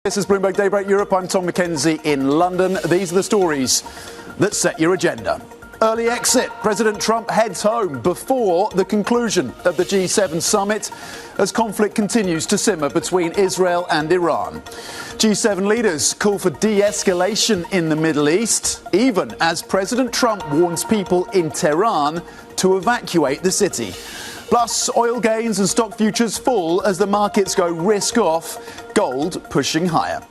This is Bloomberg Daybreak Europe. I'm Tom Mackenzie in London. These are the stories that set your agenda. Early exit. President Trump heads home before the conclusion of the G7 summit as conflict continues to simmer between Israel and Iran. G7 leaders call for de-escalation in the Middle East, even as President Trump warns people in Tehran to evacuate the city. Plus, oil gains and stock futures fall as the markets go risk off, gold pushing higher.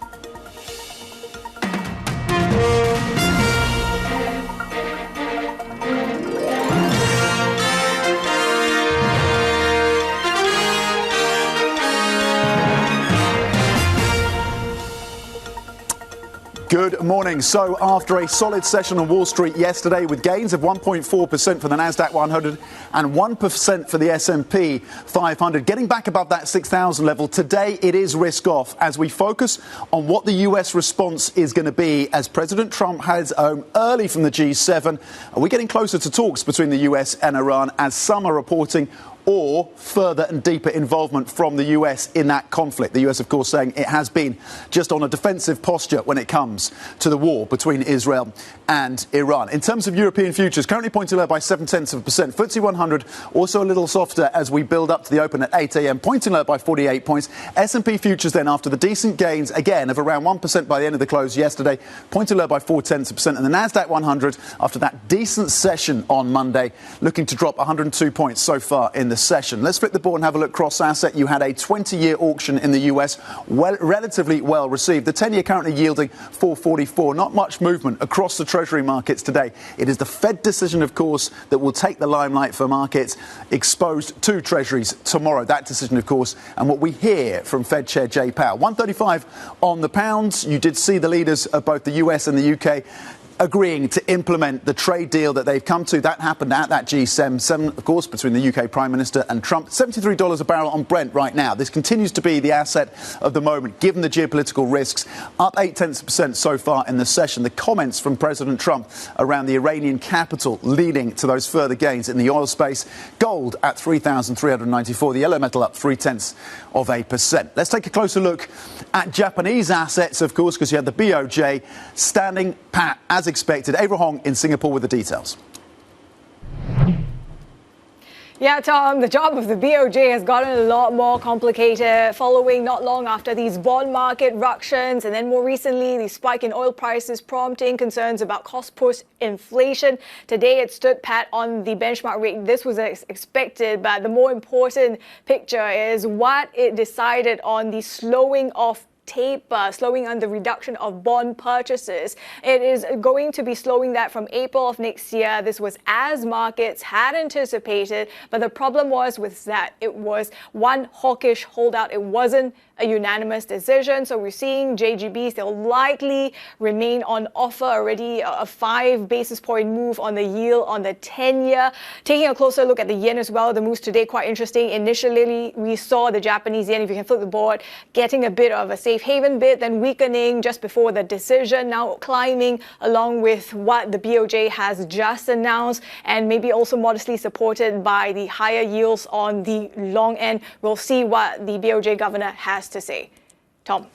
Good morning. So after a solid session on Wall Street yesterday with gains of 1.4% for the Nasdaq 100 and 1% for the S&P 500, getting back above that 6,000 level, today it is risk off as we focus on what the US response is going to be as President Trump heads home early from the G7. Are we getting closer to talks between the US and Iran, as some are reporting, or further and deeper involvement from the US in that conflict? The US, of course, saying it has been just on a defensive posture when it comes to the war between Israel and Iran. In terms of European futures, currently pointing lower by 0.7%. FTSE 100 also a little softer as we build up to the open at 8 a.m, pointing lower by 48 points. S&P futures then, after the decent gains again of around 1% by the end of the close yesterday, pointing lower by 0.4%. And the Nasdaq 100, after that decent session on Monday, looking to drop 102 points so far in the session. Let's flip the board and have a look cross asset. You had a 20-year auction in the US, relatively well received. The 10-year currently yielding 4.44. Not much movement across the Treasury markets today. It is the Fed decision, of course, that will take the limelight for markets exposed to Treasuries tomorrow. That decision, of course, and what we hear from Fed Chair Jay Powell. 135 on the pound. You did see the leaders of both the US and the UK agreeing to implement the trade deal that they've come to. That happened at that G7, of course, between the UK Prime Minister and Trump. $73 a barrel on Brent right now. This continues to be the asset of the moment, given the geopolitical risks. Up 0.8% so far in the session. The comments from President Trump around the Iranian capital leading to those further gains in the oil space. Gold at 3,394. The yellow metal up 0.3%. Let's take a closer look at Japanese assets, of course, because you had the BOJ standing pat as expected. Avra Hong in Singapore with the details. Yeah, Tom, the job of the BOJ has gotten a lot more complicated following not long after these bond market ructions, and then more recently the spike in oil prices prompting concerns about cost-push inflation. Today it stood pat on the benchmark rate. This was expected, but the more important picture is what it decided on the slowing of slowing on the reduction of bond purchases. It is going to be slowing that from April of next year. This was as markets had anticipated, but the problem was with that it was one hawkish holdout. It wasn't a unanimous decision. So we're seeing JGBs, they'll likely remain on offer. Already a 5 basis point move on the yield on the 10-year. Taking a closer look at the yen as well, the moves today quite interesting. Initially, we saw the Japanese yen, if you can flip the board, getting a bit of a safe haven bid, then weakening just before the decision, now climbing along with what the BOJ has just announced, and maybe also modestly supported by the higher yields on the long end. We'll see what the BOJ governor has to say. Tom.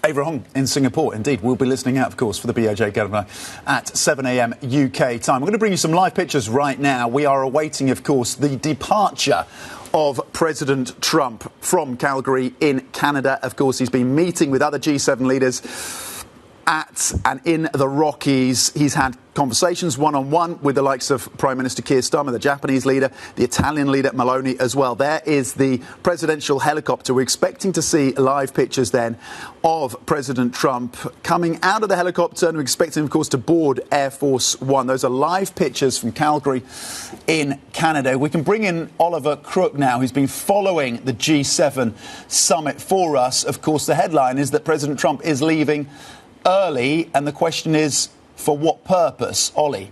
Avra Hong in Singapore. Indeed, we'll be listening out, of course, for the BOJ governor at 7 a.m. UK time. We're going to bring you some live pictures right now. We are awaiting, of course, the departure of President Trump from Calgary in Canada. Of course, he's been meeting with other G7 leaders at and in the Rockies. He's had conversations one-on-one with the likes of Prime Minister Keir Starmer, the Japanese leader, the Italian leader Meloni as well. There is the presidential helicopter. We're expecting to see live pictures then of President Trump coming out of the helicopter, and we're expecting, of course, to board Air Force One. Those are live pictures from Calgary in Canada. We can bring in Oliver Crook now, who's been following the G7 summit for us. Of course, the headline is that President Trump is leaving early, and the question is, for what purpose, Ollie?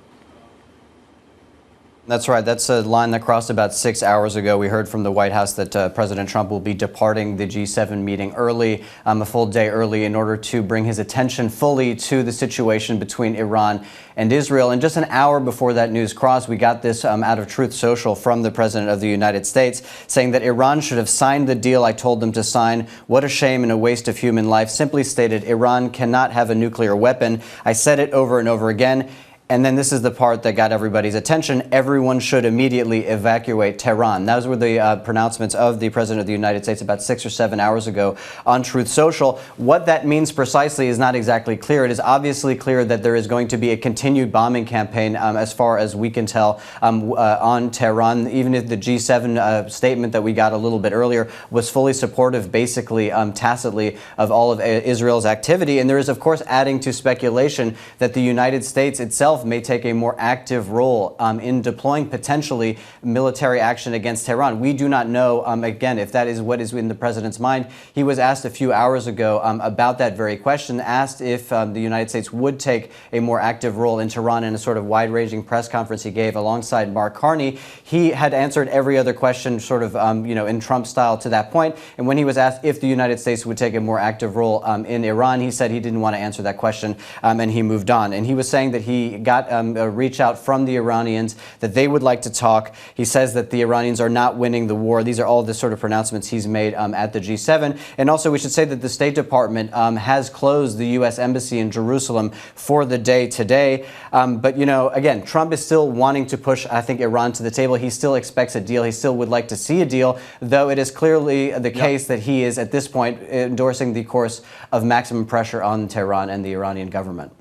That's right. That's a line that crossed about 6 hours ago. We heard from the White House that President Trump will be departing the G7 meeting early, a full day early, in order to bring his attention fully to the situation between Iran and Israel. And just an hour before that news crossed, we got this out of Truth Social from the President of the United States, saying that Iran should have signed the deal I told them to sign. What a shame and a waste of human life. Simply stated, Iran cannot have a nuclear weapon. I said it over and over again. And then this is the part that got everybody's attention. Everyone should immediately evacuate Tehran. Those were the pronouncements of the President of the United States about 6 or 7 hours ago on Truth Social. What that means precisely is not exactly clear. It is obviously clear that there is going to be a continued bombing campaign, as far as we can tell, on Tehran. Even if the G7 statement that we got a little bit earlier was fully supportive, basically tacitly, of all of Israel's activity. And there is, of course, adding to speculation that the United States itself may take a more active role in deploying potentially military action against Tehran. We do not know, again, if that is what is in the president's mind. He was asked a few hours ago about that very question, asked if the United States would take a more active role in Tehran in a sort of wide-ranging press conference he gave alongside Mark Carney. He had answered every other question sort of, in Trump style to that point. And when he was asked if the United States would take a more active role in Iran, he said he didn't want to answer that question, and he moved on. And he was saying that he got a reach out from the Iranians, that they would like to talk. He says that the Iranians are not winning the war. These are all the sort of pronouncements he's made at the G7. And also, we should say that the State Department has closed the U.S. Embassy in Jerusalem for the day today. But, again, Trump is still wanting to push, I think, Iran to the table. He still expects a deal. He still would like to see a deal, though it is clearly the case that he is, at this point, endorsing the course of maximum pressure on Tehran and the Iranian government.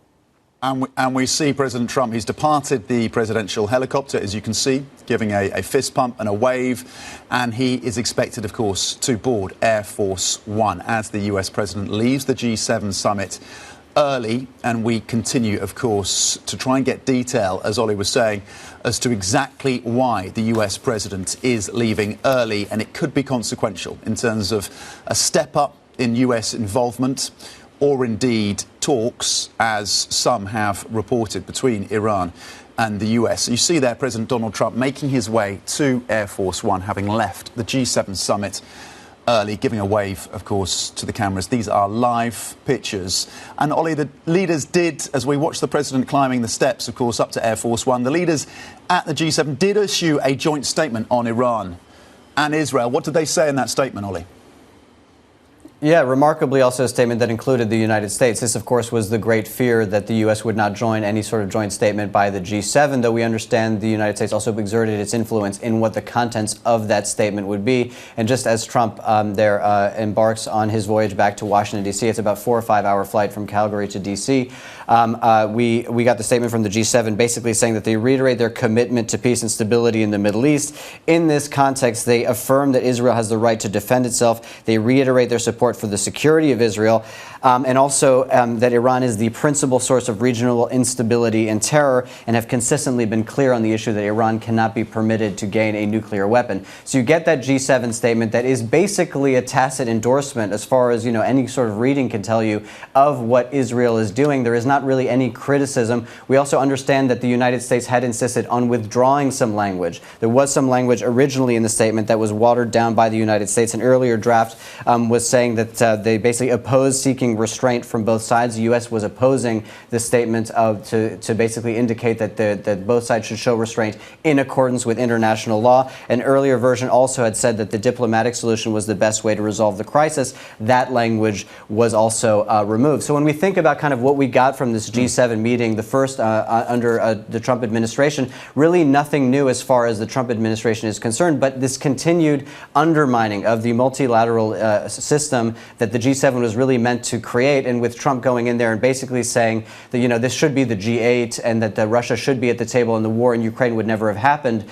And we see President Trump, he's departed the presidential helicopter, as you can see, giving a fist pump and a wave. And he is expected, of course, to board Air Force One as the US president leaves the G7 summit early. And we continue, of course, to try and get detail, as Ollie was saying, as to exactly why the US president is leaving early. And it could be consequential in terms of a step up in US involvement, or indeed talks, as some have reported, between Iran and the US. You see there President Donald Trump making his way to Air Force One, having left the G7 summit early, giving a wave, of course, to the cameras. These are live pictures. And Ollie, the leaders did, as we watched the president climbing the steps, of course, up to Air Force One, the leaders at the G7 did issue a joint statement on Iran and Israel. What did they say in that statement, Ollie? Yeah, remarkably also a statement that included the United States. This, of course, was the great fear that the U.S. would not join any sort of joint statement by the G7, though we understand the United States also exerted its influence in what the contents of that statement would be. And just as Trump embarks on his voyage back to Washington, D.C., it's about 4 or 5 hour flight from Calgary to D.C., we got the statement from the G7 basically saying that they reiterate their commitment to peace and stability in the Middle East. In this context, they affirm that Israel has the right to defend itself. They reiterate their support for the security of Israel, and also that Iran is the principal source of regional instability and terror, and have consistently been clear on the issue that Iran cannot be permitted to gain a nuclear weapon. So you get that G7 statement that is basically a tacit endorsement, as far as any sort of reading can tell you, of what Israel is doing. There is not really any criticism. We also understand that the United States had insisted on withdrawing some language. There was some language originally in the statement that was watered down by the United States. An earlier draft was saying that they basically opposed seeking restraint from both sides. The U.S. was opposing this statement to basically indicate that both sides should show restraint in accordance with international law. An earlier version also had said that the diplomatic solution was the best way to resolve the crisis. That language was also removed. So when we think about kind of what we got from this G7 meeting, the first under the Trump administration, really nothing new as far as the Trump administration is concerned, but this continued undermining of the multilateral system that the G7 was really meant to create. And with Trump going in there and basically saying that, this should be the G8 and that Russia should be at the table and the war in Ukraine would never have happened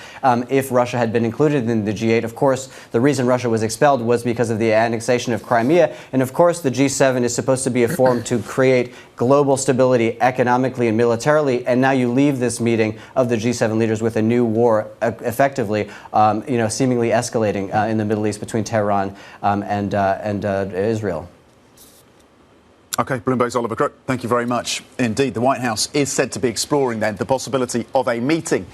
if Russia had been included in the G8. Of course, the reason Russia was expelled was because of the annexation of Crimea. And of course, the G7 is supposed to be a forum to create global stability economically and militarily. And now you leave this meeting of the G7 leaders with a new war effectively, seemingly escalating in the Middle East between Tehran and Israel. OK, Bloomberg's Oliver Crook, thank you very much indeed. The White House is said to be exploring then the possibility of a meeting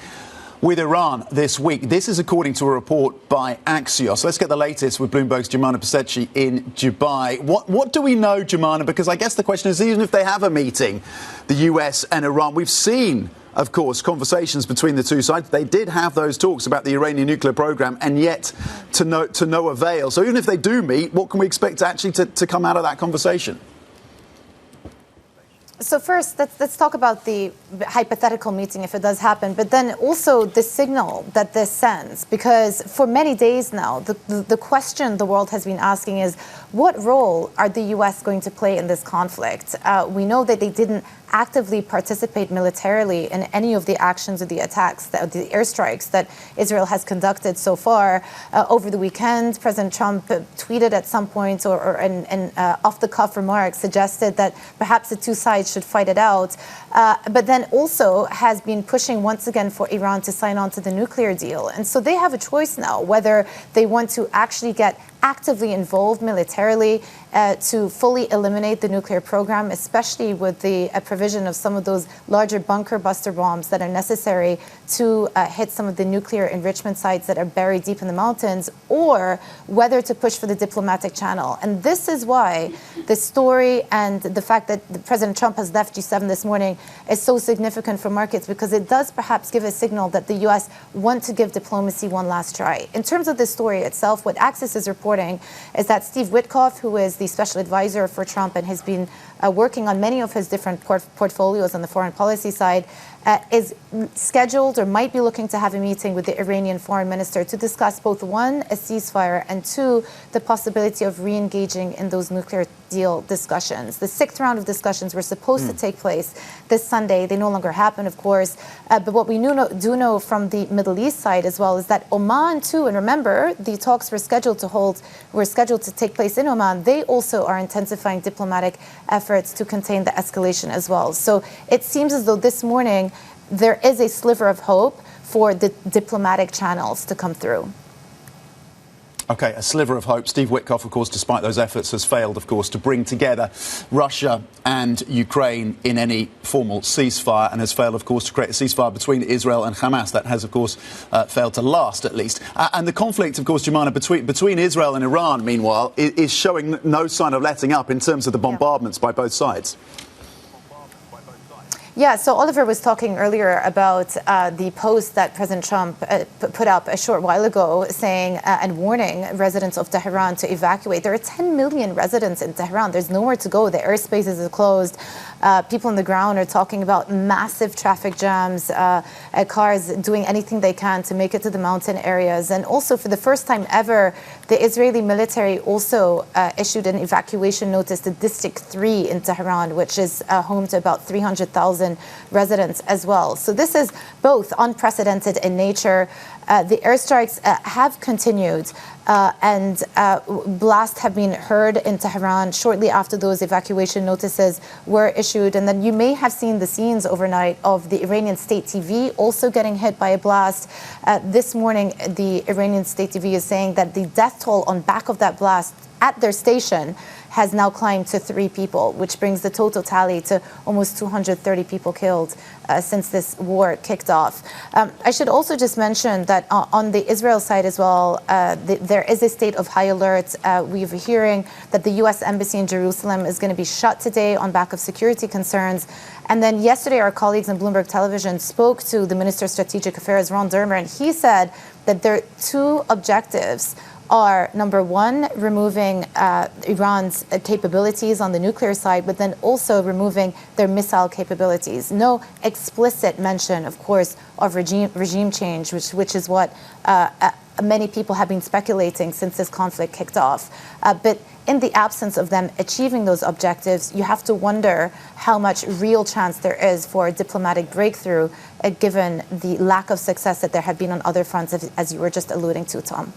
with Iran this week. This is according to a report by Axios. Let's get the latest with Bloomberg's Jumana Pasechi in Dubai. What do we know, Jumana? Because I guess the question is, even if they have a meeting, the US and Iran, we've seen, of course, conversations between the two sides. They did have those talks about the Iranian nuclear program, and yet to no avail. So even if they do meet, what can we expect actually to come out of that conversation? So first, let's talk about the hypothetical meeting if it does happen, but then also the signal that this sends, because for many days now, the question the world has been asking is, what role are the U.S. going to play in this conflict? We know that they didn't actively participate militarily in any of the actions or the attacks, the airstrikes that Israel has conducted so far. Over the weekend, President Trump tweeted at some point or in off-the-cuff remarks suggested that perhaps the two sides should fight it out, but then also has been pushing once again for Iran to sign on to the nuclear deal. And so they have a choice now whether they want to actually get actively involved militarily to fully eliminate the nuclear program, especially with the provision of some of those larger bunker buster bombs that are necessary to hit some of the nuclear enrichment sites that are buried deep in the mountains, or whether to push for the diplomatic channel. And this is why the story and the fact that President Trump has left G7 this morning is so significant for markets, because it does perhaps give a signal that the U.S. want to give diplomacy one last try. In terms of the story itself, what Axios is reporting is that Steve Witkoff, who is the special advisor for Trump and has been working on many of his different portfolios on the foreign policy side, is scheduled or might be looking to have a meeting with the Iranian foreign minister to discuss both, one, a ceasefire, and two, the possibility of re-engaging in those nuclear deal discussions. The sixth round of discussions were supposed to take place this Sunday. They no longer happen, of course. But what we do know from the Middle East side as well is that Oman too, and remember, the talks were scheduled to take place in Oman. They also are intensifying diplomatic efforts to contain the escalation as well. So it seems as though this morning there is a sliver of hope for the diplomatic channels to come through. OK, a sliver of hope. Steve Witkoff, of course, despite those efforts, has failed, of course, to bring together Russia and Ukraine in any formal ceasefire, and has failed, of course, to create a ceasefire between Israel and Hamas. That has, of course, failed to last, at least. And the conflict, of course, Jumana, between Israel and Iran, meanwhile, is showing no sign of letting up in terms of the bombardments by both sides. Yeah, so Oliver was talking earlier about the post that President Trump put up a short while ago saying and warning residents of Tehran to evacuate. There are 10 million residents in Tehran. There's nowhere to go. The airspaces are closed. People on the ground are talking about massive traffic jams, cars doing anything they can to make it to the mountain areas. And also, for the first time ever, the Israeli military also issued an evacuation notice to District 3 in Tehran, which is home to about 300,000 residents as well. So this is both unprecedented in nature. The airstrikes have continued and blasts have been heard in Tehran shortly after those evacuation notices were issued. And then you may have seen the scenes overnight of the Iranian state TV also getting hit by a blast. This morning, the Iranian state TV is saying that the death toll on back of that blast at their station has now climbed to 3 people, which brings the total tally to almost 230 people killed since this war kicked off. I should also just mention that on the Israel side as well, there is a state of high alert. We're hearing that the U.S. Embassy in Jerusalem is going to be shut today on back of security concerns. And then yesterday, our colleagues on Bloomberg Television spoke to the Minister of Strategic Affairs, Ron Dermer, and he said that there are 2 objectives are, number one, removing Iran's capabilities on the nuclear side, but then also removing their missile capabilities. No explicit mention, of course, of regime change, which is what many people have been speculating since this conflict kicked off. But in the absence of them achieving those objectives, you have to wonder how much real chance there is for a diplomatic breakthrough, given the lack of success that there have been on other fronts, as you were just alluding to, Tom.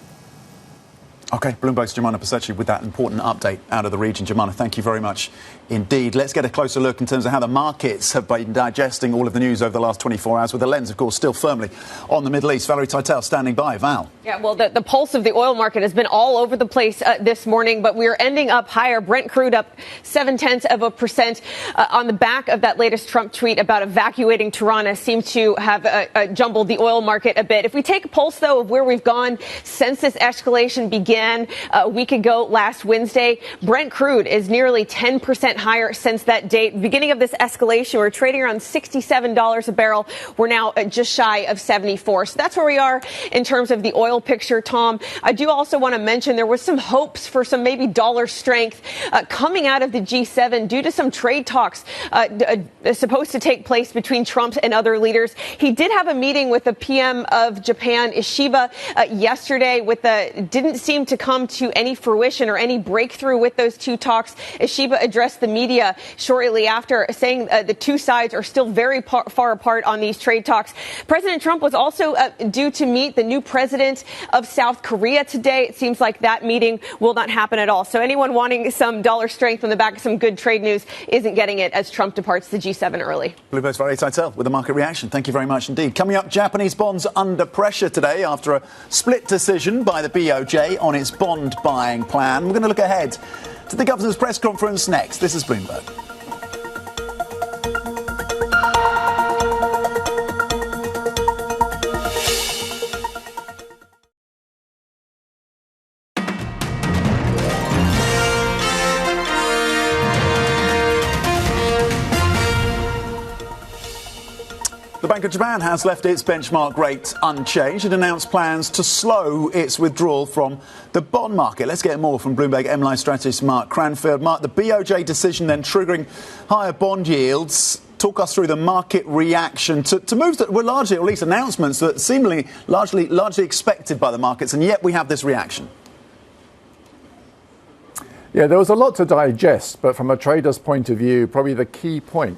OK, Bloomberg's Jemana Pasechi with that important update out of the region. Jemana, thank you very much indeed. Let's get a closer look in terms of how the markets have been digesting all of the news over the last 24 hours, with a lens, of course, still firmly on the Middle East. Valerie Teitel standing by. Val. Yeah, well, the pulse of the oil market has been all over the place this morning, but we're ending up higher. Brent crude up 0.7% on the back of that latest Trump tweet about evacuating Tehran seemed to have jumbled the oil market a bit. If we take a pulse, though, of where we've gone since this escalation began a week ago last Wednesday, Brent crude is nearly 10% higher since that date. Beginning of this escalation, we're trading around $67 a barrel. We're now just shy of 74. So that's where we are in terms of the oil picture, Tom. I do also want to mention there was some hopes for some maybe dollar strength coming out of the G7 due to some trade talks supposed to take place between Trump and other leaders. He did have a meeting with the PM of Japan, Ishiba, yesterday didn't seem to come to any fruition or any breakthrough with those two talks. Ishiba addressed the media shortly after, saying the two sides are still very far apart on these trade talks. President Trump was also due to meet the new president of South Korea today. It seems like that meeting will not happen at all. So anyone wanting some dollar strength on the back of some good trade news isn't getting it as Trump departs the G7 early. Bloomberg's Valerie Teitel with a market reaction. Thank you very much indeed. Coming up, Japanese bonds under pressure today after a split decision by the BOJ on its bond buying plan. We're going to look ahead to the governor's press conference next. This is Bloomberg. The Bank of Japan has left its benchmark rate unchanged and announced plans to slow its withdrawal from the bond market. Let's get more from Bloomberg M-Line strategist Mark Cranfield. Mark, the BOJ decision then triggering higher bond yields. Talk us through the market reaction to moves that were largely, or at least announcements that seemingly largely expected by the markets, and yet we have this reaction. Yeah, there was a lot to digest, but from a trader's point of view, probably the key point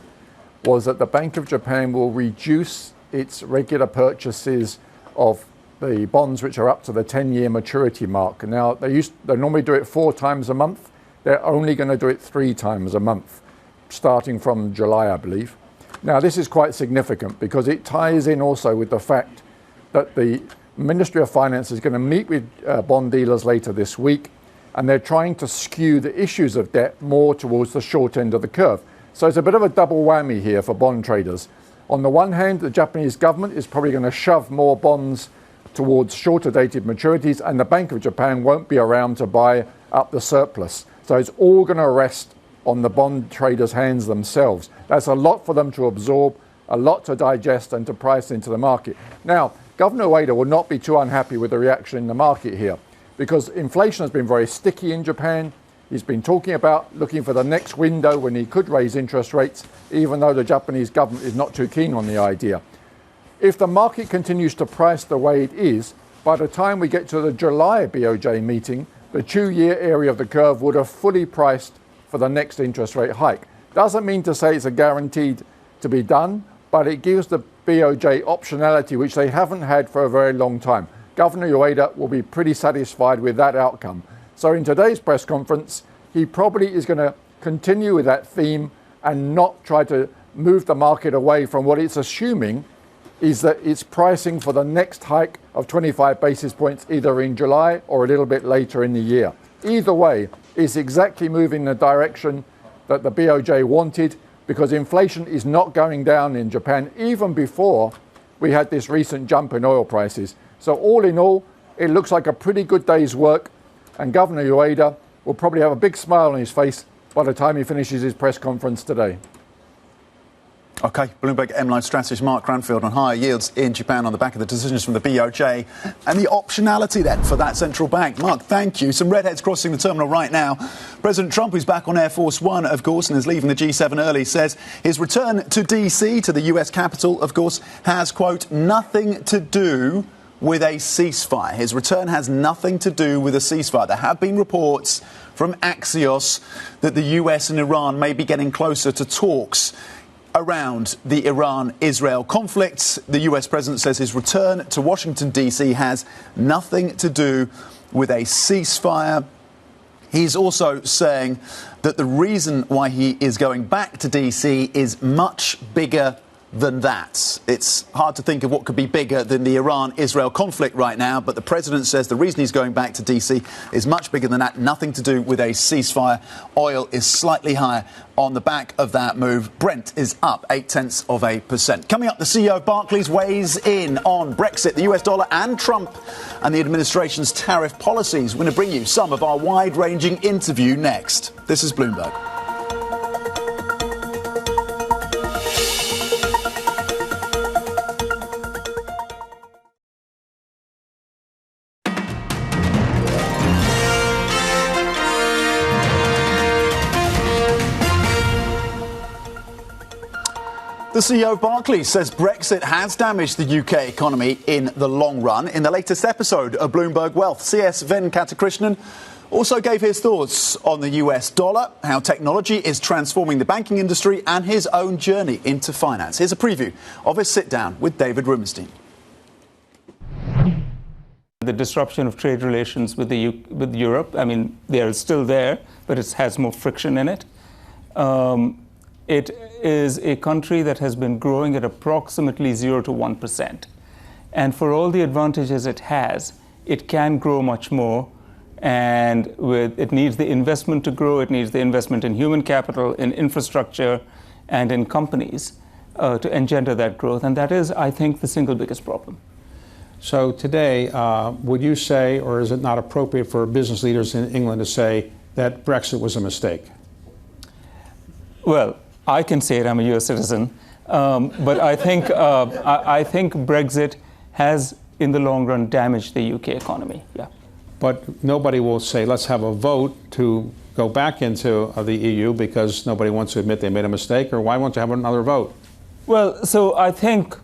was that the Bank of Japan will reduce its regular purchases of the bonds which are up to the 10-year maturity mark. Now, they normally do it 4 times a month. They're only going to do it 3 times a month, starting from July, I believe. Now, this is quite significant because it ties in also with the fact that the Ministry of Finance is going to meet with bond dealers later this week, and they're trying to skew the issues of debt more towards the short end of the curve. So it's a bit of a double whammy here for bond traders. On the one hand, the Japanese government is probably going to shove more bonds towards shorter dated maturities, and the Bank of Japan won't be around to buy up the surplus. So it's all going to rest on the bond traders' hands themselves. That's a lot for them to absorb, a lot to digest and to price into the market. Now, Governor Ueda will not be too unhappy with the reaction in the market here, because inflation has been very sticky in Japan. He's been talking about looking for the next window when he could raise interest rates, even though the Japanese government is not too keen on the idea. If the market continues to price the way it is, by the time we get to the July BOJ meeting, the 2-year area of the curve would have fully priced for the next interest rate hike. Doesn't mean to say it's a guaranteed to be done, but it gives the BOJ optionality, which they haven't had for a very long time. Governor Ueda will be pretty satisfied with that outcome. So in today's press conference, he probably is going to continue with that theme and not try to move the market away from what it's assuming is that it's pricing for the next hike of 25 basis points either in July or a little bit later in the year. Either way, it's exactly moving in the direction that the BOJ wanted, because inflation is not going down in Japan even before we had this recent jump in oil prices. So all in all, it looks like a pretty good day's work, and Governor Ueda will probably have a big smile on his face by the time he finishes his press conference today. OK, Bloomberg M-Line strategist Mark Cranfield on higher yields in Japan on the back of the decisions from the BOJ and the optionality then for that central bank. Mark, thank you. Some redheads crossing the terminal right now. President Trump, who's back on Air Force One, of course, and is leaving the G7 early, says his return to D.C., to the US capital, of course, has, quote, nothing to do with a ceasefire. His return has nothing to do with a ceasefire. There have been reports from Axios that the US and Iran may be getting closer to talks around the Iran-Israel conflict. The US president says his return to Washington, D.C. has nothing to do with a ceasefire. He's also saying that the reason why he is going back to DC is much bigger than that. It's hard to think of what could be bigger than the Iran-Israel conflict right now, but the president says the reason he's going back to DC is much bigger than that, nothing to do with a ceasefire. Oil is slightly higher on the back of that move. Brent is up 0.8%. Coming up, the CEO of Barclays weighs in on Brexit, the US dollar and Trump and the administration's tariff policies. We're going to bring you some of our wide-ranging interview next. This is Bloomberg. The CEO of Barclays says Brexit has damaged the UK economy in the long run. In the latest episode of Bloomberg Wealth, CS Venkatakrishnan also gave his thoughts on the US dollar, how technology is transforming the banking industry, and his own journey into finance. Here's a preview of his sit-down with David Rubenstein. The disruption of trade relations with Europe, I mean, they are still there, but it has more friction in it. It is a country that has been growing at approximately 0 to 1%. And for all the advantages it has, it can grow much more. And it needs the investment to grow. It needs the investment in human capital, in infrastructure, and in companies to engender that growth. And that is, I think, the single biggest problem. So today, would you say, or is it not appropriate for business leaders in England to say that Brexit was a mistake? Well, I can say it. I'm a U.S. citizen, but I think Brexit has, in the long run, damaged the UK economy. Yeah. But nobody will say, let's have a vote to go back into the EU because nobody wants to admit they made a mistake, or why won't you have another vote? Well, so I think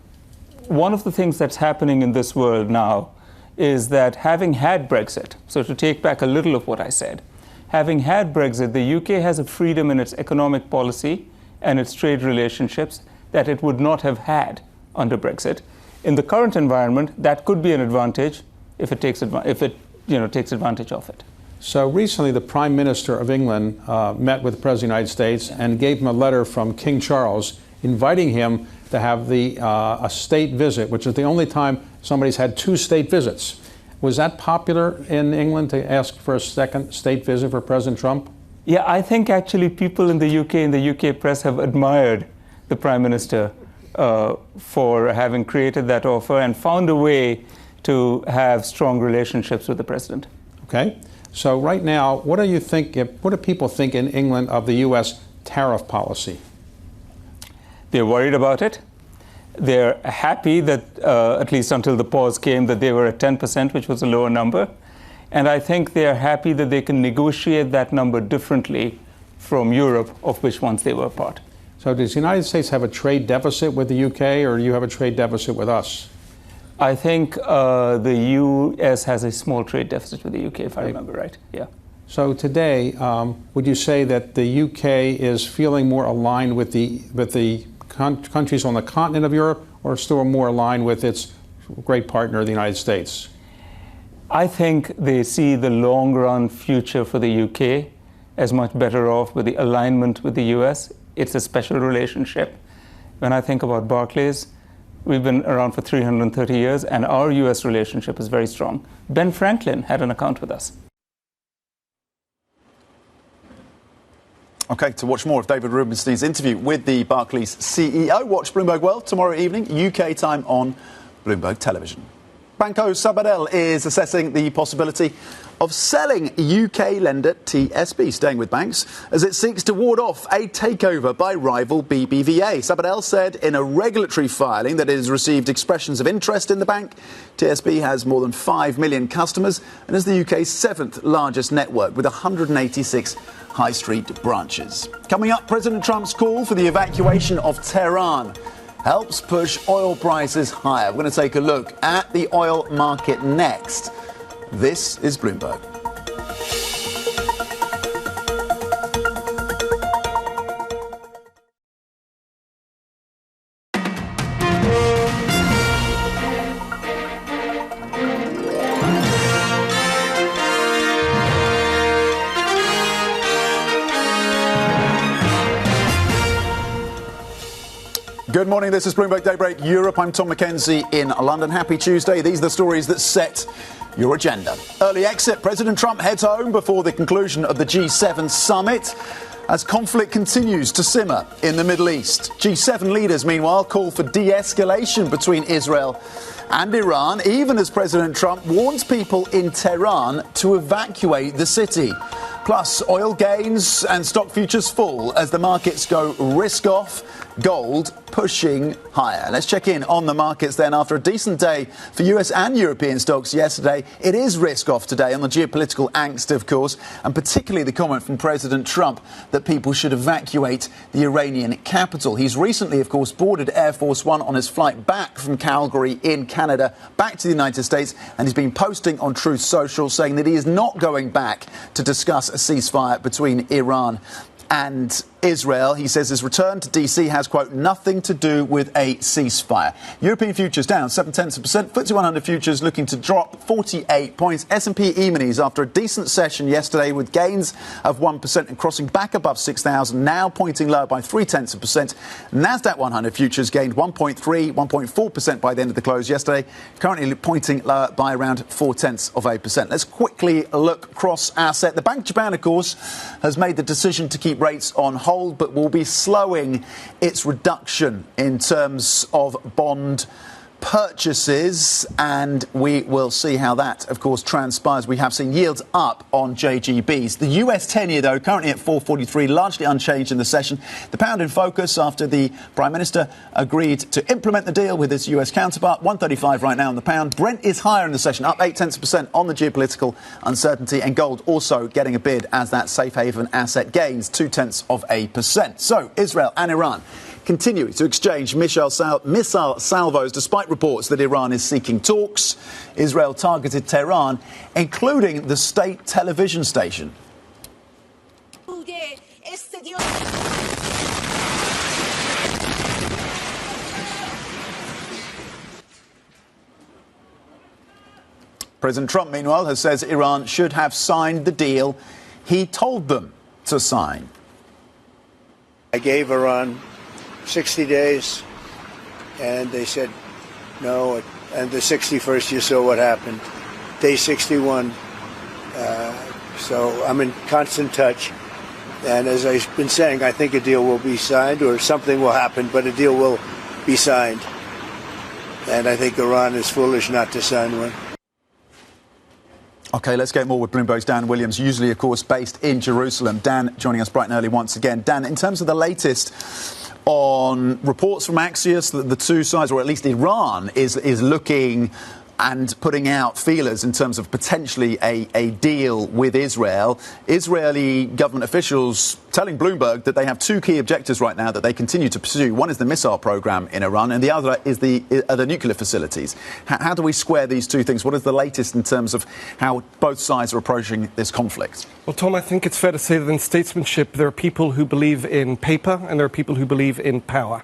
one of the things that's happening in this world now is that having had Brexit, so to take back a little of what I said, having had Brexit, the UK has a freedom in its economic policy and its trade relationships that it would not have had under Brexit. In the current environment, that could be an advantage if it takes advantage of it. So recently, the Prime Minister of England met with the President of the United States and gave him a letter from King Charles inviting him to have a state visit, which is the only time somebody's had 2 state visits. Was that popular in England to ask for a second state visit for President Trump? Yeah, I think actually people in the UK press have admired the Prime Minister for having created that offer and found a way to have strong relationships with the President. Okay. So right now, what do people think in England of the U.S. tariff policy? They're worried about it. They're happy that, at least until the pause came, that they were at 10%, which was a lower number. And I think they're happy that they can negotiate that number differently from Europe, of which once they were part. So does the United States have a trade deficit with the UK, or do you have a trade deficit with us? I think the U.S. has a small trade deficit with the UK, if I remember right. Yeah. So today, would you say that the UK is feeling more aligned with the countries on the continent of Europe, or still more aligned with its great partner, the United States? I think they see the long-run future for the UK as much better off with the alignment with the US. It's a special relationship. When I think about Barclays, we've been around for 330 years, and our US relationship is very strong. Ben Franklin had an account with us. OK, to watch more of David Rubenstein's interview with the Barclays CEO, watch Bloomberg World tomorrow evening, UK time on Bloomberg Television. Banco Sabadell is assessing the possibility of selling UK lender TSB, staying with banks, as it seeks to ward off a takeover by rival BBVA. Sabadell said in a regulatory filing that it has received expressions of interest in the bank. TSB has more than 5 million customers and is the UK's 7th largest network with 186 high street branches. Coming up, President Trump's call for the evacuation of Tehran helps push oil prices higher. We're going to take a look at the oil market next. This is Bloomberg. Good morning, this is Bloomberg Daybreak Europe. I'm Tom Mackenzie in London. Happy Tuesday. These are the stories that set your agenda. Early exit. President Trump heads home before the conclusion of the G7 summit as conflict continues to simmer in the Middle East. G7 leaders, meanwhile, call for de-escalation between Israel and Iran, even as President Trump warns people in Tehran to evacuate the city. Plus, oil gains and stock futures fall as the markets go risk-off, gold pushing higher. Let's check in on the markets then. After a decent day for US and European stocks yesterday, it is risk-off today on the geopolitical angst, of course, and particularly the comment from President Trump that people should evacuate the Iranian capital. He's recently, of course, boarded Air Force One on his flight back from Calgary in Canada, back to the United States, and he's been posting on Truth Social saying that he is not going back to discuss a ceasefire between Iran and Israel. He says his return to DC has, quote, nothing to do with a ceasefire. European futures down 0.7%. FTSE 100 futures looking to drop 48 points. S&P E-minis after a decent session yesterday with gains of 1% and crossing back above 6,000, now pointing lower by 0.3%. Nasdaq 100 futures gained 1.4% by the end of the close yesterday, currently pointing lower by around 0.4%. Let's quickly look cross asset. The Bank of Japan, of course, has made the decision to keep rates on hold, but will be slowing its reduction in terms of bond purchases, and we will see how that, of course, transpires. We have seen yields up on JGBs. The US 10-year, though, currently at 4.43, largely unchanged in the session. The pound in focus after the Prime Minister agreed to implement the deal with his US counterpart. 135 right now on the pound. Brent is higher in the session, up 0.8% on the geopolitical uncertainty, and gold also getting a bid as that safe haven asset gains 0.2%. So Israel and Iran continue to exchange missile salvos despite reports that Iran is seeking talks. Israel targeted Tehran, including the state television station. President Trump, meanwhile, has said Iran should have signed the deal he told them to sign. I gave Iran 60 days, and they said no. And the 61st, you saw what happened. Day 61. So I'm in constant touch. And as I've been saying, I think a deal will be signed, or something will happen, but a deal will be signed. And I think Iran is foolish not to sign one. OK, let's get more with Bloomberg's Dan Williams, usually, of course, based in Jerusalem. Dan joining us bright and early once again. Dan, in terms of the latest on reports from Axios that the two sides, or at least Iran, is looking and putting out feelers in terms of potentially a deal with Israel. Israeli government officials telling Bloomberg that they have two key objectives right now that they continue to pursue. One is the missile program in Iran, and the other is the nuclear facilities. How do we square these two things? What is the latest in terms of how both sides are approaching this conflict? Well, Tom, I think it's fair to say that in statesmanship, there are people who believe in paper and there are people who believe in power.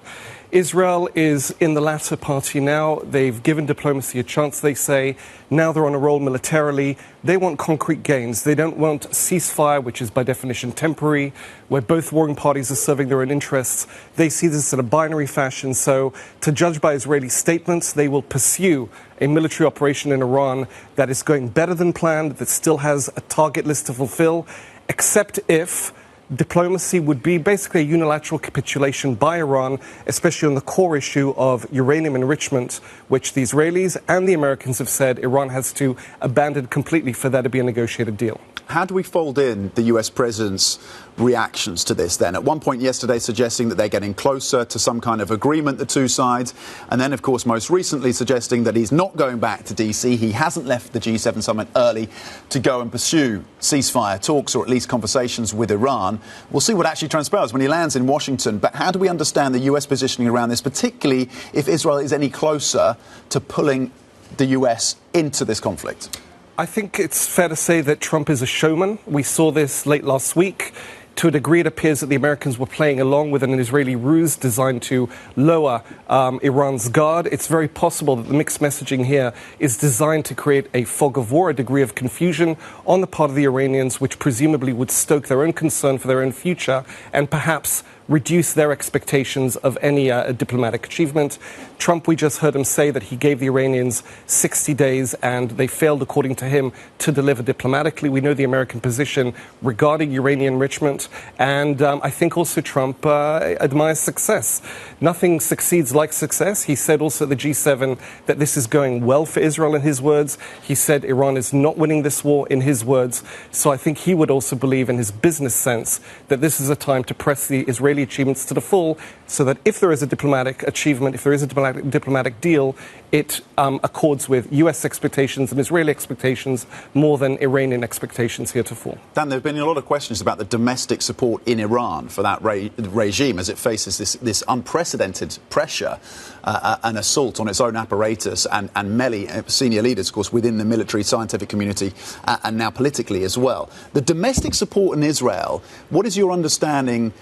Israel is in the latter party now. They've given diplomacy a chance, they say. Now they're on a roll militarily. They want concrete gains. They don't want a ceasefire, which is by definition temporary, where both warring parties are serving their own interests. They see this in a binary fashion. So, to judge by Israeli statements, they will pursue a military operation in Iran that is going better than planned, that still has a target list to fulfill, except if diplomacy would be basically a unilateral capitulation by Iran, especially on the core issue of uranium enrichment, which the Israelis and the Americans have said Iran has to abandon completely for there to be a negotiated deal. How do we fold in the US president's reactions to this then? At one point yesterday suggesting that they're getting closer to some kind of agreement, the two sides, and then, of course, most recently suggesting that he's not going back to DC. He hasn't left the G7 summit early to go and pursue ceasefire talks, or at least conversations with Iran. We'll see what actually transpires when he lands in Washington. But how do we understand the US positioning around this, particularly if Israel is any closer to pulling the US into this conflict? I think it's fair to say that Trump is a showman. We saw this late last week. To a degree, it appears that the Americans were playing along with an Israeli ruse designed to lower Iran's guard. It's very possible that the mixed messaging here is designed to create a fog of war, a degree of confusion on the part of the Iranians, which presumably would stoke their own concern for their own future and perhaps reduce their expectations of any diplomatic achievement. Trump, we just heard him say that he gave the Iranians 60 days and they failed, according to him, to deliver diplomatically. We know the American position regarding uranium enrichment, and I think also Trump admires success. Nothing succeeds like success. He said also at the G7 that this is going well for Israel, in his words. He said Iran is not winning this war, in his words. So I think he would also believe, in his business sense, that this is a time to press the Israeli achievements to the full, so that if there is a diplomatic achievement, if there is a diplomatic deal, it accords with U.S. expectations and Israeli expectations more than Iranian expectations heretofore. Dan, there have been a lot of questions about the domestic support in Iran for that regime as it faces this unprecedented pressure and assault on its own apparatus and many senior leaders, of course, within the military, scientific community and now politically as well. The domestic support in Israel, what is your understanding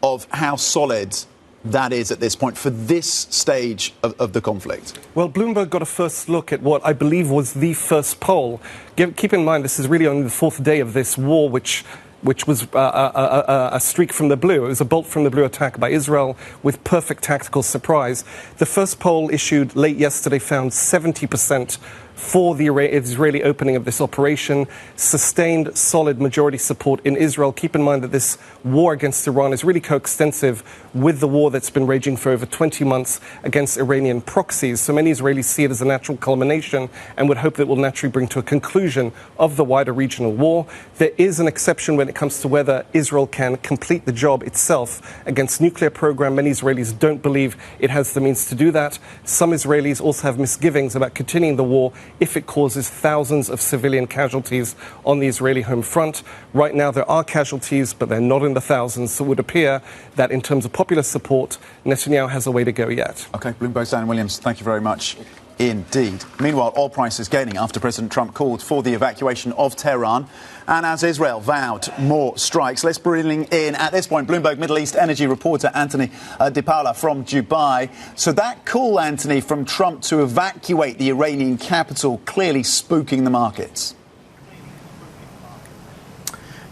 of how solid that is at this point for this stage of the conflict? Well, Bloomberg got a first look at what I believe was the first poll. Keep in mind, this is really only the fourth day of this war, which was a streak from the blue. It was a bolt from the blue attack by Israel with perfect tactical surprise. The first poll issued late yesterday found 70% for the Israeli opening of this operation, sustained solid majority support in Israel. Keep in mind that this war against Iran is really coextensive with the war that's been raging for over 20 months against Iranian proxies. So many Israelis see it as a natural culmination and would hope that it will naturally bring to a conclusion of the wider regional war. There is an exception when it comes to whether Israel can complete the job itself against nuclear program. Many Israelis don't believe it has the means to do that. Some Israelis also have misgivings about continuing the war if it causes thousands of civilian casualties on the Israeli home front. Right now there are casualties, but they're not in the thousands, so it would appear that in terms of popular support, Netanyahu has a way to go yet. OK, Bloomberg's Dan Williams, thank you very much indeed. Meanwhile, oil prices gaining after President Trump called for the evacuation of Tehran. And as Israel vowed more strikes, let's bring in, at this point, Bloomberg Middle East energy reporter Anthony De Paula from Dubai. So that call, Anthony, from Trump to evacuate the Iranian capital, clearly spooking the markets.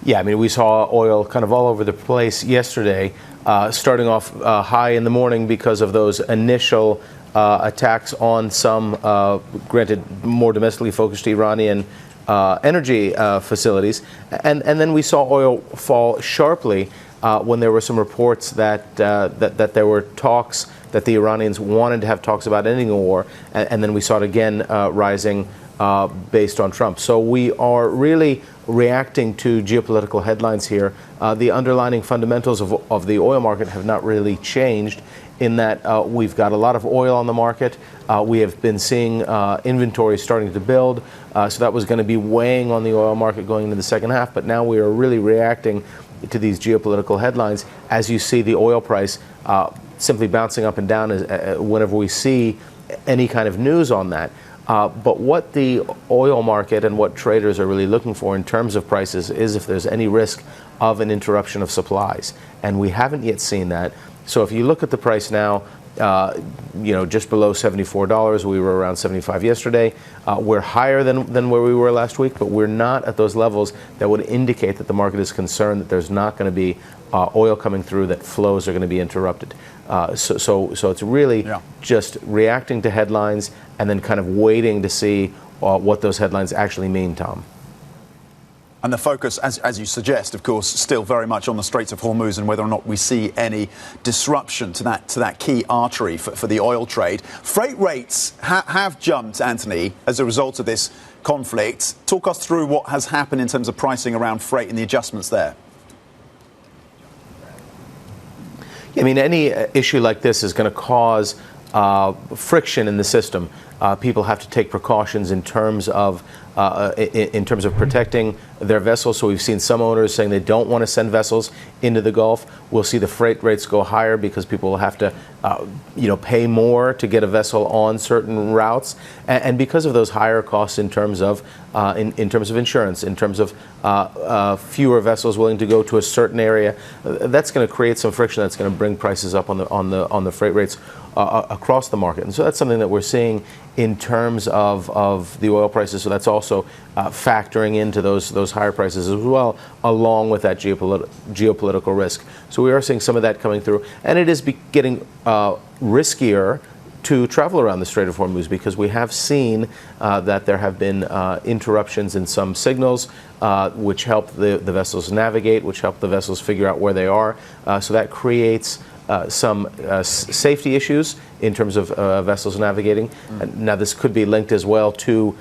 Yeah, I mean, we saw oil kind of all over the place yesterday, starting off high in the morning because of those initial attacks on some, granted, more domestically focused Iranian energy facilities. And then we saw oil fall sharply when there were some reports that there were talks, that the Iranians wanted to have talks about ending a war. And then we saw it again rising based on Trump. So we are really reacting to geopolitical headlines here. The underlying fundamentals of the oil market have not really changed, in that we've got a lot of oil on the market. We have been seeing inventory starting to build. So that was going to be weighing on the oil market going into the second half. But now we are really reacting to these geopolitical headlines as you see the oil price simply bouncing up and down whenever we see any kind of news on that. But what the oil market and what traders are really looking for in terms of prices is if there's any risk of an interruption of supplies. And we haven't yet seen that. So if you look at the price now, just below $74, we were around 75 yesterday. We're higher than where we were last week, but we're not at those levels that would indicate that the market is concerned that there's not going to be oil coming through, that flows are going to be interrupted. So it's really just reacting to headlines and then kind of waiting to see what those headlines actually mean, Tom. And the focus, as you suggest, of course, still very much on the Straits of Hormuz and whether or not we see any disruption to that key artery for the oil trade. Freight rates have jumped, Anthony, as a result of this conflict. Talk us through what has happened in terms of pricing around freight and the adjustments there. I mean, any issue like this is going to cause friction in the system. People have to take precautions in terms of protecting their vessels. So we've seen some owners saying they don't want to send vessels into the Gulf. We'll see the freight rates go higher because people will have to, pay more to get a vessel on certain routes, and because of those higher costs in terms of insurance, in terms of fewer vessels willing to go to a certain area, that's going to create some friction. That's going to bring prices up on the freight rates across the market, and so that's something that we're seeing in terms of the oil prices. So that's also also factoring into those higher prices as well, along with that geopolitical risk. So we are seeing some of that coming through, and it is getting riskier to travel around the Strait of Hormuz, because we have seen that there have been interruptions in some signals, which help the vessels navigate, which help the vessels figure out where they are. So that creates some safety issues in terms of vessels navigating. Now, this could be linked as well to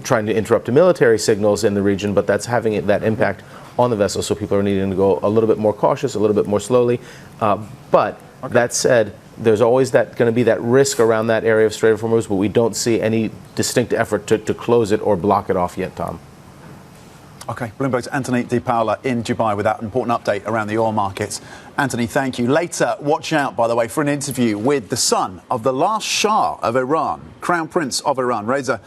trying to interrupt military signals in the region, but that's having that impact on the vessels, so people are needing to go a little bit more cautious, a little bit more slowly. But that said, there's always going to be that risk around that area of Strait of Hormuz, but we don't see any distinct effort to close it or block it off yet, Tom. Okay, Bloomberg's Anthony Di Paola in Dubai with that important update around the oil markets. Anthony, thank you. Later, watch out, by the way, for an interview with the son of the last Shah of Iran, Crown Prince of Iran, Reza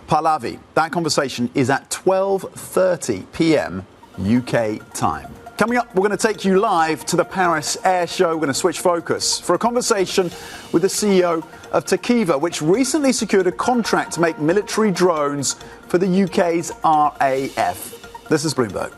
Pahlavi. That conversation is at 12:30 p.m. UK time. Coming up, we're going to take you live to the Paris Air Show. We're going to switch focus for a conversation with the CEO of Tekever, which recently secured a contract to make military drones for the UK's RAF. This is Bloomberg.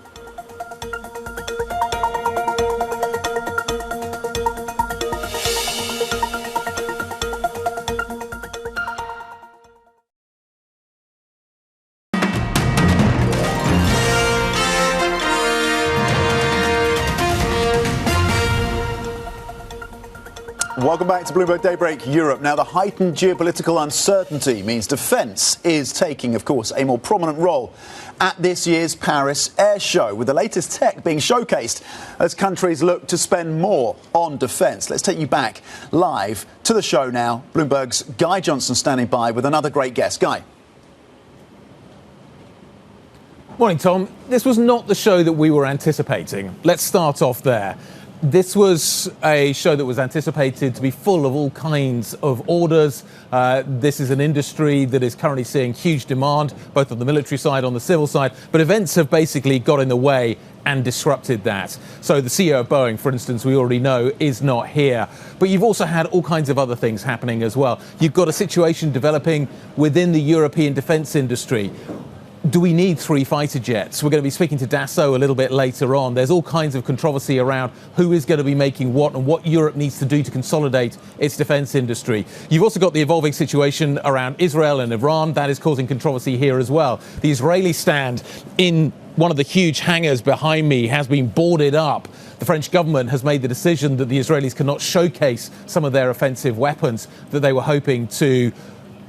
Welcome back to Bloomberg Daybreak Europe. Now, the heightened geopolitical uncertainty means defence is taking, of course, a more prominent role at this year's Paris Air Show, with the latest tech being showcased as countries look to spend more on defence. Let's take you back live to the show now. Bloomberg's Guy Johnson standing by with another great guest. Guy. Morning, Tom. This was not the show that we were anticipating. Let's start off there. This was a show that was anticipated to be full of all kinds of orders. This is an industry that is currently seeing huge demand, both on the military side, on the civil side. But events have basically got in the way and disrupted that. So the CEO of Boeing, for instance, we already know, is not here. But you've also had all kinds of other things happening as well. You've got a situation developing within the European defence industry. Do we need 3 fighter jets? We're going to be speaking to Dassault a little bit later on. There's all kinds of controversy around who is going to be making what and what Europe needs to do to consolidate its defence industry. You've also got the evolving situation around Israel and Iran. That is causing controversy here as well. The Israeli stand in one of the huge hangars behind me has been boarded up. The French government has made the decision that the Israelis cannot showcase some of their offensive weapons that they were hoping to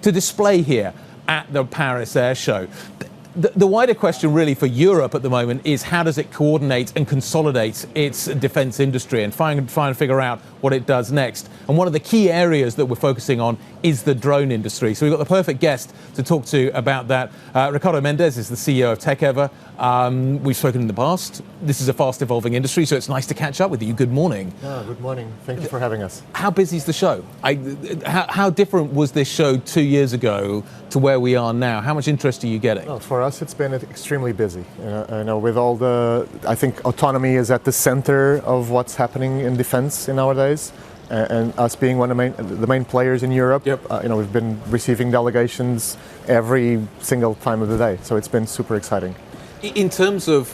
display here at the Paris Air Show. The wider question really for Europe at the moment is how does it coordinate and consolidate its defence industry and try and figure out what it does next. And one of the key areas that we're focusing on is the drone industry. So we've got the perfect guest to talk to about that. Ricardo Mendes is the CEO of Tekever. We've spoken in the past. This is a fast evolving industry, so it's nice to catch up with you. Good morning. Good morning. Thank you for having us. How busy is the show? How different was this show 2 years ago to where we are now? How much interest are you getting? Well, for us, it's been extremely busy. With all the, I think autonomy is at the center of what's happening in defense in nowadays. And us being one of the main players in Europe, we've been receiving delegations every single time of the day. So it's been super exciting. In terms of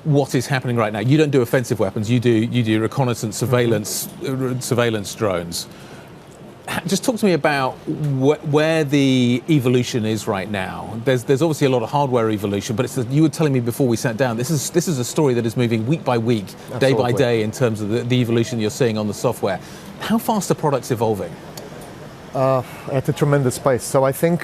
what is happening right now, you don't do offensive weapons. You do reconnaissance, surveillance drones. Just talk to me about where the evolution is right now. There's obviously a lot of hardware evolution, but you were telling me before we sat down, this is a story that is moving week by week, Absolutely. Day by day in terms of the evolution you're seeing on the software. How fast are products evolving? At a tremendous pace. So I think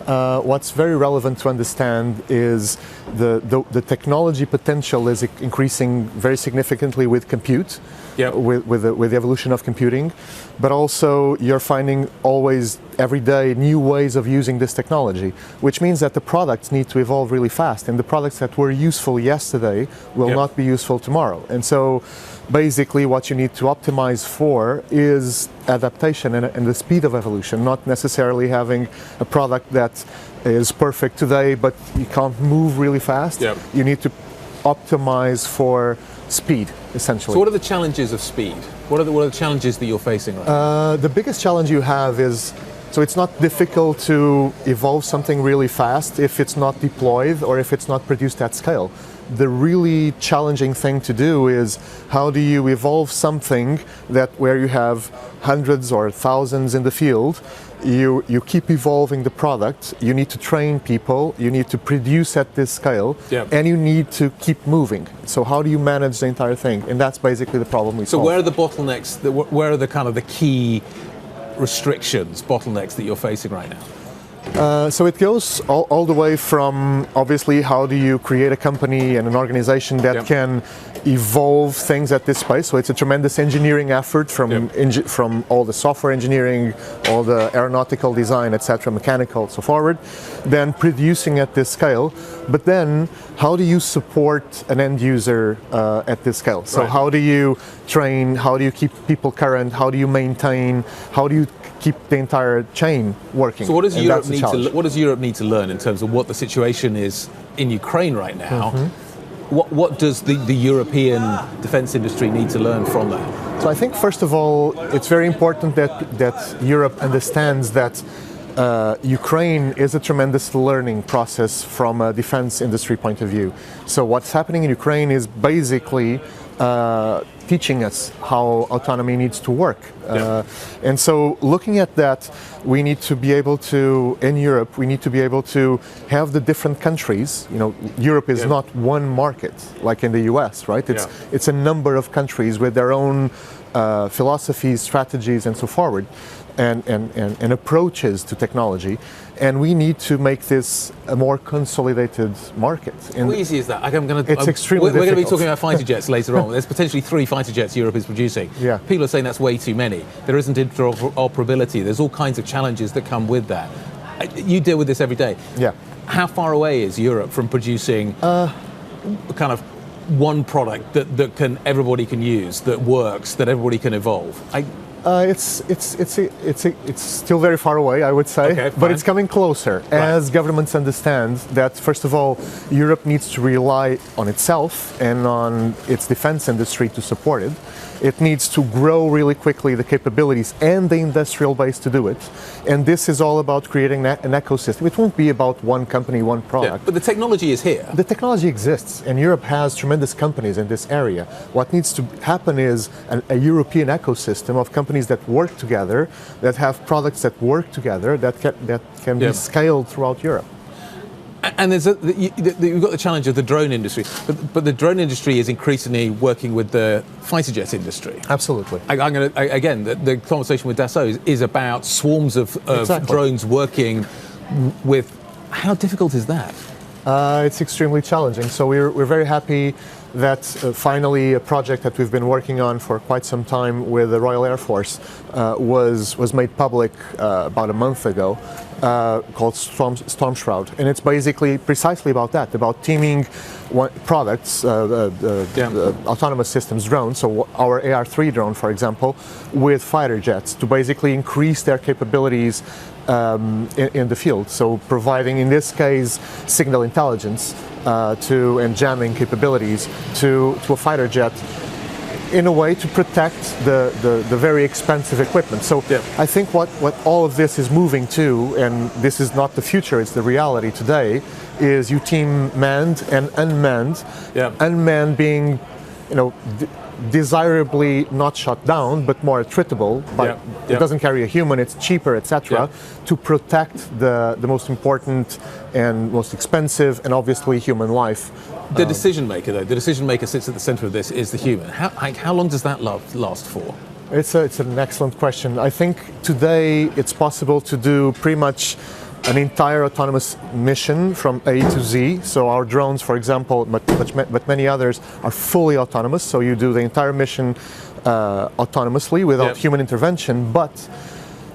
what's very relevant to understand is the technology potential is increasing very significantly with compute, with the evolution of computing, but also you're finding always every day new ways of using this technology, which means that the products need to evolve really fast, and the products that were useful yesterday will not be useful tomorrow. And so basically what you need to optimize for is adaptation and the speed of evolution, not necessarily having a product that is perfect today but you can't move really fast. You need to optimize for speed, essentially. So what are the challenges of speed? What are the challenges that you're facing right now? The biggest challenge you have is So it's not difficult to evolve something really fast if it's not deployed or if it's not produced at scale. The really challenging thing to do is how do you evolve something that where you have hundreds or thousands in the field, you keep evolving the product, you need to train people, you need to produce at this scale, and you need to keep moving. So how do you manage the entire thing? And that's basically the problem we solve. So where are the bottlenecks, where are the kind of the key restrictions, bottlenecks that you're facing right now? So it goes all the way from, obviously, how do you create a company and an organization that can evolve things at this space. So it's a tremendous engineering effort from all the software engineering, all the aeronautical design, etc., mechanical, so forward, then producing at this scale. But then how do you support an end user at this scale? So how do you train, how do you keep people current, how do you maintain, how do you keep the entire chain working? So what does Europe need to learn in terms of what the situation is in Ukraine right now? What does the European defense industry need to learn from that? So I think, first of all, it's very important that Europe understands that Ukraine is a tremendous learning process from a defense industry point of view. So what's happening in Ukraine is basically teaching us how autonomy needs to work. And so looking at that, we need to be able to, in Europe, we need to be able to have the different countries. You know, Europe is not one market like in the US, right? It's a number of countries with their own philosophies, strategies, and so forward, and approaches to technology. And we need to make this a more consolidated market. How easy is that? It's extremely difficult. We're going to be talking about fighter jets later on. There's potentially 3 fighter jets Europe is producing. People are saying that's way too many. There isn't interoperability. There's all kinds of challenges that come with that. You deal with this every day. How far away is Europe from producing kind of one product that everybody can use, that works, that everybody can evolve? It's still very far away, I would say, but it's coming closer as governments understand that, first of all, Europe needs to rely on itself and on its defense industry to support it. It needs to grow really quickly the capabilities and the industrial base to do it. And this is all about creating an ecosystem. It won't be about one company, one product. But the technology is here. The technology exists, and Europe has tremendous companies in this area. What needs to happen is a European ecosystem of companies that work together, that have products that work together, that can be scaled throughout Europe. And you've got the challenge of the drone industry, but the drone industry is increasingly working with the fighter jet industry. Absolutely. Again, the conversation with Dassault is about swarms of drones working with. How difficult is that? It's extremely challenging. So we're very happy that finally a project that we've been working on for quite some time with the Royal Air Force was made public about a month ago, called Storm Shroud. And it's basically precisely about that, about teaming products, autonomous systems drones, so our AR-3 drone, for example, with fighter jets to basically increase their capabilities in the field. So providing, in this case, signal intelligence and jamming capabilities to a fighter jet in a way to protect the very expensive equipment. So I think what all of this is moving to, and this is not the future, it's the reality today, is you team manned and unmanned. Unmanned being, desirably not shut down, but more attritable. But it doesn't carry a human, it's cheaper, etc. To protect the most important and most expensive and obviously human life. The decision maker, though, the decision maker sits at the center of this is the human. How long does that last for? It's an excellent question. I think today it's possible to do pretty much an entire autonomous mission from A to Z. So our drones, for example, but many others are fully autonomous. So you do the entire mission autonomously without human intervention. But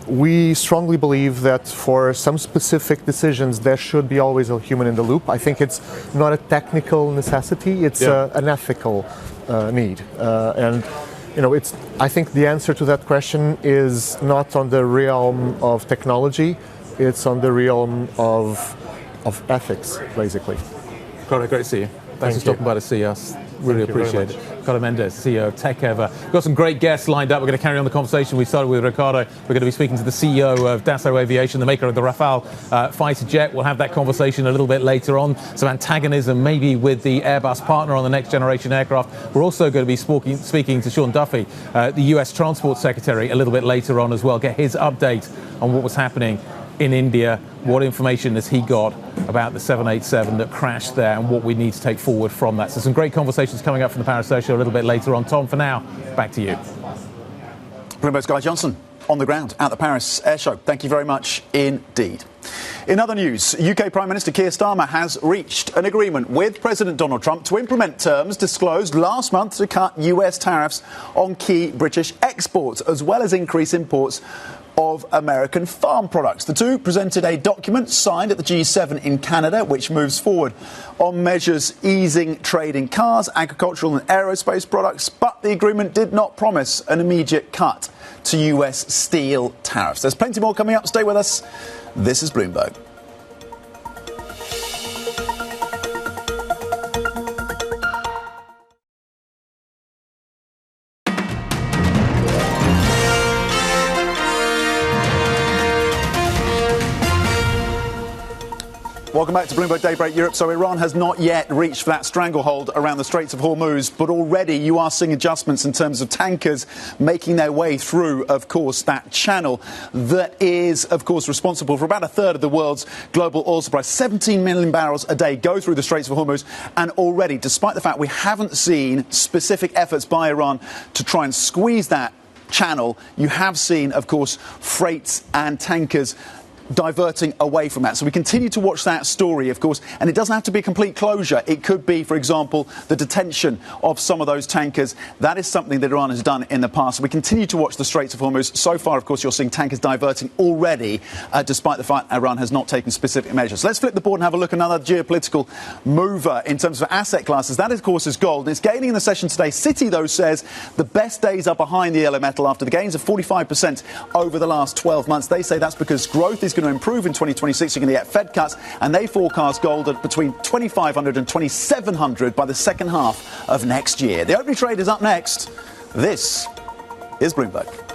we strongly believe that for some specific decisions, there should be always a human in the loop. I think it's not a technical necessity; it's an ethical need. I think the answer to that question is not on the realm of technology. It's on the realm of ethics, basically. Ricardo, great to see you. Thanks for stopping by to see us. Really appreciate it. Ricardo Mendes, CEO of Tekever. We've got some great guests lined up. We're going to carry on the conversation we started with Ricardo. We're going to be speaking to the CEO of Tehran Aviation, the maker of the Rafale fighter jet. We'll have that conversation a little bit later on. Some antagonism maybe with the Airbus partner on the next generation aircraft. We're also going to be speaking to Sean Duffy, the US Transport Secretary, a little bit later on as well. Get his update on what was happening in India. What information has he got about the 787 that crashed there and what we need to take forward from that? So some great conversations coming up from the Paris Air Show a little bit later on. Tom, for now, back to you. Bloomberg's Guy Johnson on the ground at the Paris Air Show. Thank you very much indeed. In other news, UK Prime Minister Keir Starmer has reached an agreement with President Donald Trump to implement terms disclosed last month to cut US tariffs on key British exports, as well as increase imports of American farm products. The two presented a document signed at the G7 in Canada, which moves forward on measures easing trade in cars, agricultural and aerospace products, but the agreement did not promise an immediate cut to US steel tariffs. There's plenty more coming up. Stay with us. This is Bloomberg. Welcome back to Bloomberg Daybreak Europe. So Iran has not yet reached that stranglehold around the Straits of Hormuz, but already you are seeing adjustments in terms of tankers making their way through, of course, that channel that is, of course, responsible for about a third of the world's global oil supply. 17 million barrels a day go through the Straits of Hormuz, and already, despite the fact we haven't seen specific efforts by Iran to try and squeeze that channel, you have seen, of course, freights and tankers diverting away from that. So we continue to watch that story, of course, and it doesn't have to be a complete closure. It could be, for example, the detention of some of those tankers. That is something that Iran has done in the past. So we continue to watch the Straits of Hormuz. So far, of course, you're seeing tankers diverting already, despite the fact Iran has not taken specific measures. So let's flip the board and have a look at another geopolitical mover in terms of asset classes. That, of course, is gold. It's gaining in the session today. Citi, though, says the best days are behind the yellow metal after the gains of 45% over the last 12 months. They say that's because growth is going to improve in 2026. You're going to get Fed cuts, and they forecast gold at between 2,500 and 2,700 by the second half of next year. The opening trade is up next. This is Bloomberg.